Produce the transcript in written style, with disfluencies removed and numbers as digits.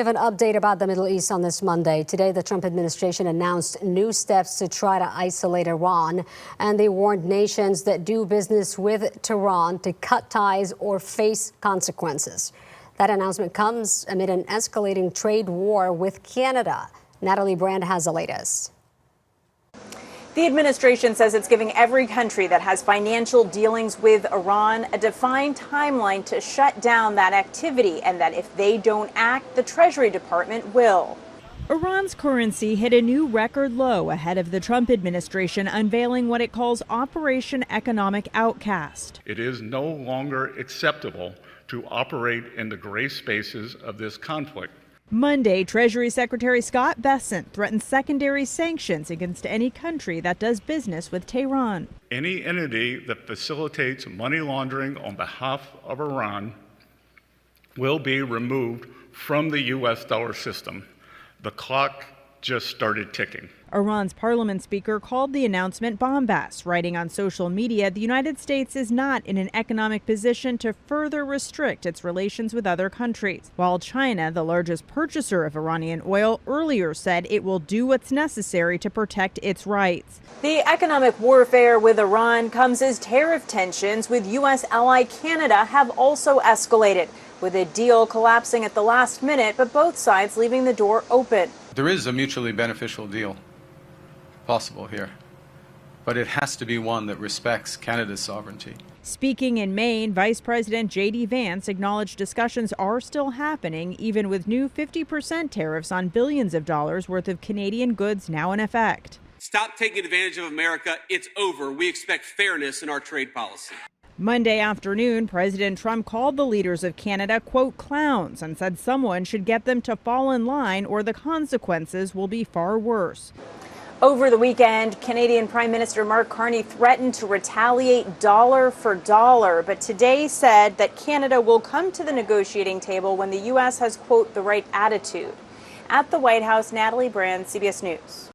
We have an update about the Middle East on this Monday. Today, the Trump administration announced new steps to try to isolate Iran, and they warned nations that do business with Tehran to cut ties or face consequences. That announcement comes amid an escalating trade war with Canada. Natalie Brand has the latest. The administration says it's giving every country that has financial dealings with Iran a defined timeline to shut down that activity, and that if they don't act, the Treasury Department will. Iran's currency hit a new record low ahead of the Trump administration unveiling what it calls Operation Economic Outcast. It is no longer acceptable to operate in the gray spaces of this conflict. Monday, Treasury Secretary Scott Bessent threatened secondary sanctions against any country that does business with Tehran. Any entity that facilitates money laundering on behalf of Iran will be removed from the U.S. dollar system. The clock just started ticking. Iran's parliament speaker called the announcement bombast, writing on social media the United States is not in an economic position to further restrict its relations with other countries, while China, the largest purchaser of Iranian oil, earlier said it will do what's necessary to protect its rights. The economic warfare with Iran comes as tariff tensions with U.S. ally Canada have also escalated, with a deal collapsing at the last minute, but both sides leaving the door open. There is a mutually beneficial deal possible here, but it has to be one that respects Canada's sovereignty. Speaking in Maine, Vice President J.D. Vance acknowledged discussions are still happening, even with new 50% tariffs on billions of dollars worth of Canadian goods now in effect. Stop taking advantage of America. It's over. We expect fairness in our trade policy. Monday afternoon, President Trump called the leaders of Canada, quote, clowns, and said someone should get them to fall in line or the consequences will be far worse. Over the weekend, Canadian Prime Minister Mark Carney threatened to retaliate dollar for dollar, but today said that Canada will come to the negotiating table when the U.S. has, quote, the right attitude. At the White House, Natalie Brand, CBS News.